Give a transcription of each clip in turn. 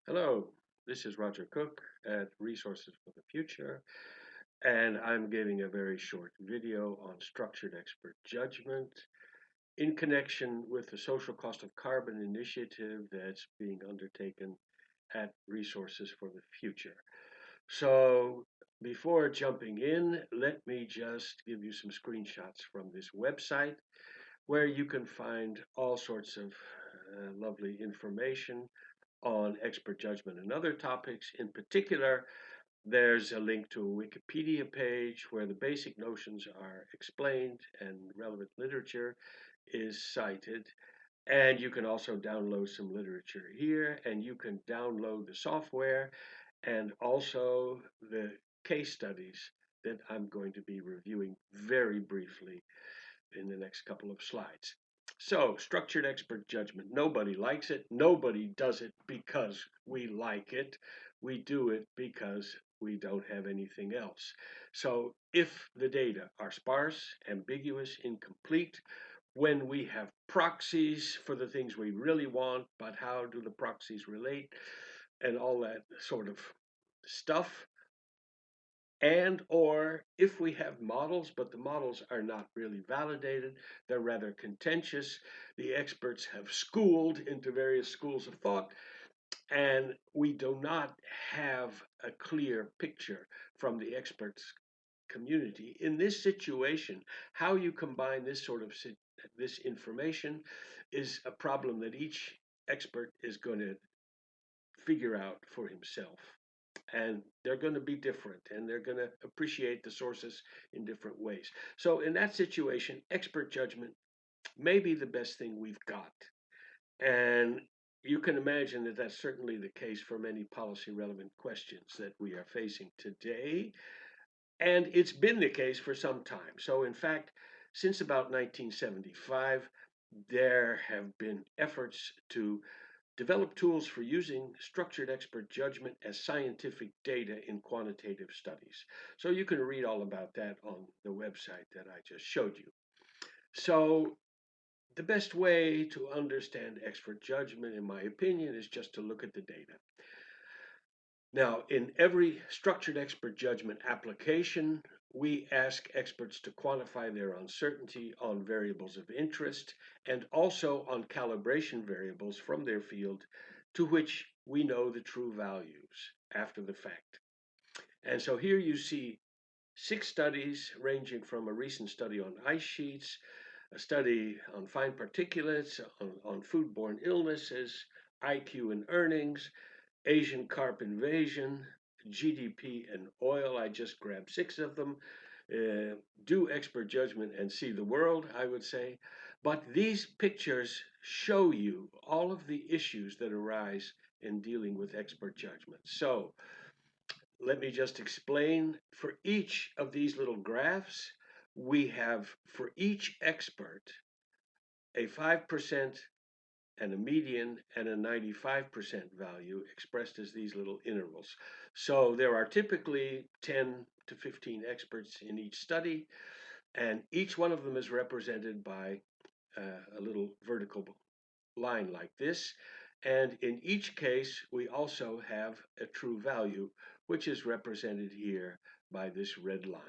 Hello, this is Roger Cooke at Resources for the Future, and I'm giving a very short video on structured expert judgment in connection with the social cost of carbon initiative that's being undertaken at Resources for the Future. So, before jumping in, let me just give you some screenshots from this website where you can find all sorts of lovely information on expert judgment and other topics. In particular, there's a link to a Wikipedia page where the basic notions are explained and relevant literature is cited. And you can also download some literature here, and you can download the software and also the case studies that I'm going to be reviewing very briefly in the next couple of slides. So, structured expert judgment. Nobody likes it. Nobody does it because we like it. We do it because we don't have anything else. So, if the data are sparse, ambiguous, incomplete, when we have proxies for the things we really want, but how do the proxies relate, and all that sort of stuff, and or if we have models but the models are not really validated, they're rather contentious, the experts have schooled into various schools of thought, and we do not have a clear picture from the experts community in this situation. How you combine this information is a problem that each expert is going to figure out for himself, and they're going to be different, and they're going to appreciate the sources in different ways. So in that situation, expert judgment may be the best thing we've got, and you can imagine that that's certainly the case for many policy relevant questions that we are facing today, and it's been the case for some time. So in fact, since about 1975, there have been efforts to develop tools for using structured expert judgment as scientific data in quantitative studies. So you can read all about that on the website that I just showed you. So the best way to understand expert judgment, in my opinion, is just to look at the data. Now, in every structured expert judgment application, we ask experts to quantify their uncertainty on variables of interest and also on calibration variables from their field to which we know the true values after the fact. And so here you see 6 studies ranging from a recent study on ice sheets, a study on fine particulates, on foodborne illnesses, IQ and earnings, Asian carp invasion, GDP, and oil. I just grabbed 6 of them. Do expert judgment and see the world, I would say. But these pictures show you all of the issues that arise in dealing with expert judgment. So let me just explain. For each of these little graphs, we have for each expert a 5% and a median and a 95% value expressed as these little intervals. So there are typically 10 to 15 experts in each study, and each one of them is represented by a little vertical line like this. And in each case, we also have a true value, which is represented here by this red line.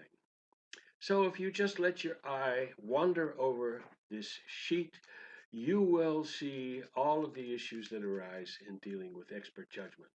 So if you just let your eye wander over this sheet, you will see all of the issues that arise in dealing with expert judgment.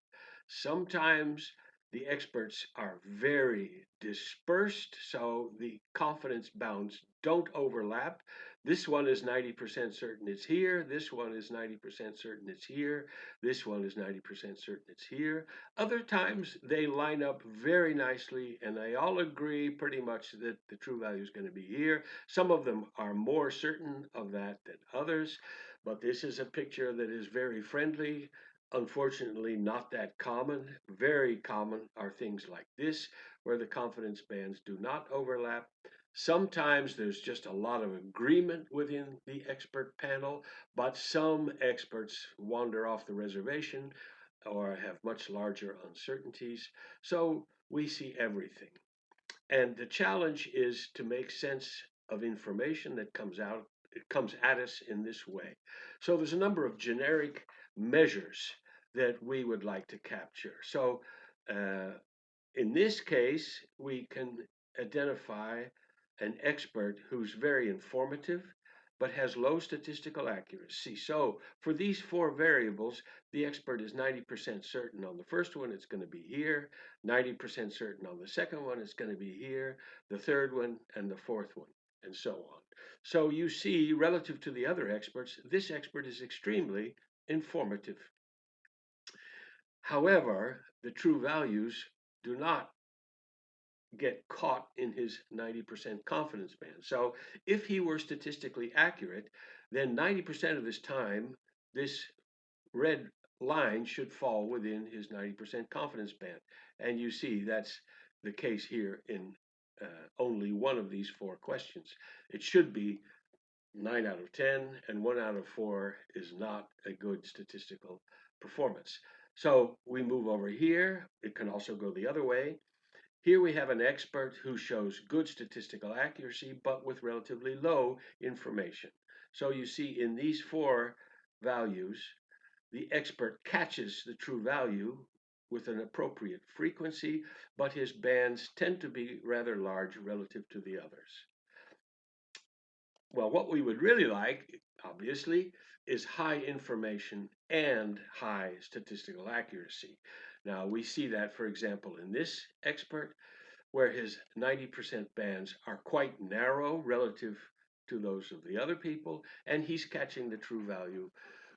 Sometimes the experts are very dispersed, so the confidence bounds don't overlap. This one is 90% certain it's here. This one is 90% certain it's here. This one is 90% certain it's here. Other times they line up very nicely and they all agree pretty much that the true value is going to be here. Some of them are more certain of that than others, but this is a picture that is very friendly. Unfortunately, not that common. Very common are things like this, where the confidence bands do not overlap. Sometimes there's just a lot of agreement within the expert panel, but some experts wander off the reservation or have much larger uncertainties. So we see everything. And the challenge is to make sense of information that comes at us in this way. So there's a number of generic measures that we would like to capture. So, uh, in this case, we can identify an expert who's very informative but has low statistical accuracy. So, for these four variables, the expert is 90% certain on the first one, it's going to be here, 90% certain on the second one, it's going to be here, the third one, and the fourth one, and so on. So, you see, relative to the other experts, this expert is extremely informative. However, the true values do not get caught in his 90% confidence band. So if he were statistically accurate, then 90% of his time, this red line should fall within his 90% confidence band. And you see that's the case here in only one of these four questions. It should be 9 out of 10, and 1 out of 4 is not a good statistical performance. So we move over here. It can also go the other way. Here we have an expert who shows good statistical accuracy, but with relatively low information. So you see in these four values, the expert catches the true value with an appropriate frequency, but his bands tend to be rather large relative to the others. Well, what we would really like, obviously, is high information and high statistical accuracy. Now, we see that, for example, in this expert, where his 90% bands are quite narrow relative to those of the other people, and he's catching the true value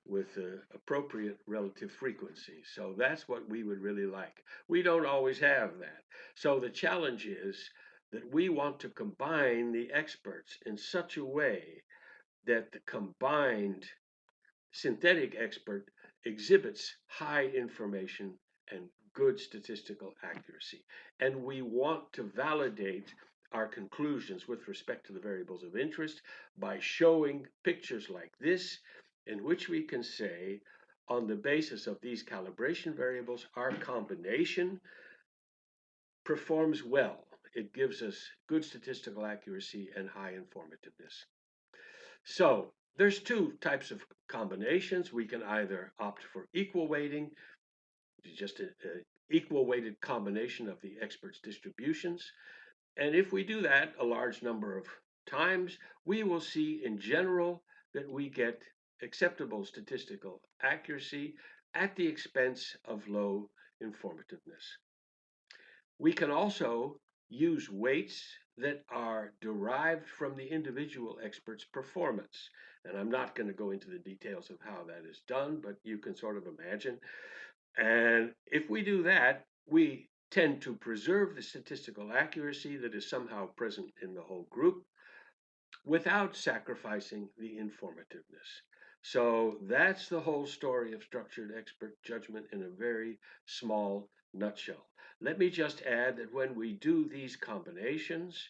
with the appropriate relative frequency. So that's what we would really like. We don't always have that. So the challenge is that we want to combine the experts in such a way that the combined synthetic expert exhibits high information and good statistical accuracy. And we want to validate our conclusions with respect to the variables of interest by showing pictures like this, in which we can say, on the basis of these calibration variables, our combination performs well. It gives us good statistical accuracy and high informativeness. So there's two types of combinations. We can either opt for equal weighting, just an equal weighted combination of the experts' distributions. And if we do that a large number of times, we will see in general that we get acceptable statistical accuracy at the expense of low informativeness. We can also use weights that are derived from the individual expert's performance. And I'm not going to go into the details of how that is done, but you can sort of imagine. And if we do that, we tend to preserve the statistical accuracy that is somehow present in the whole group without sacrificing the informativeness. So that's the whole story of structured expert judgment in a very small nutshell. Let me just add that when we do these combinations,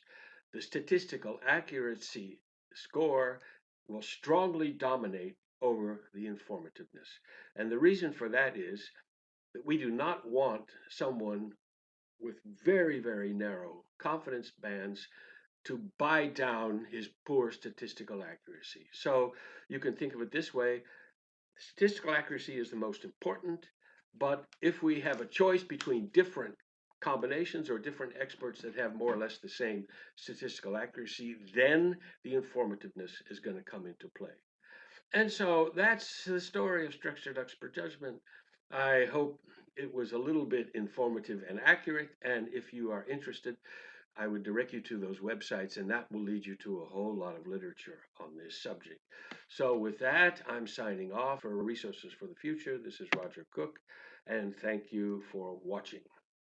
the statistical accuracy score will strongly dominate over the informativeness. And the reason for that is that we do not want someone with very, very narrow confidence bands to buy down his poor statistical accuracy. So you can think of it this way: statistical accuracy is the most important, but if we have a choice between different combinations or different experts that have more or less the same statistical accuracy, then the informativeness is going to come into play. And so that's the story of structured expert judgment. I hope it was a little bit informative and accurate. And if you are interested, I would direct you to those websites, and that will lead you to a whole lot of literature on this subject. So, with that, I'm signing off for Resources for the Future. This is Roger Cooke, and thank you for watching.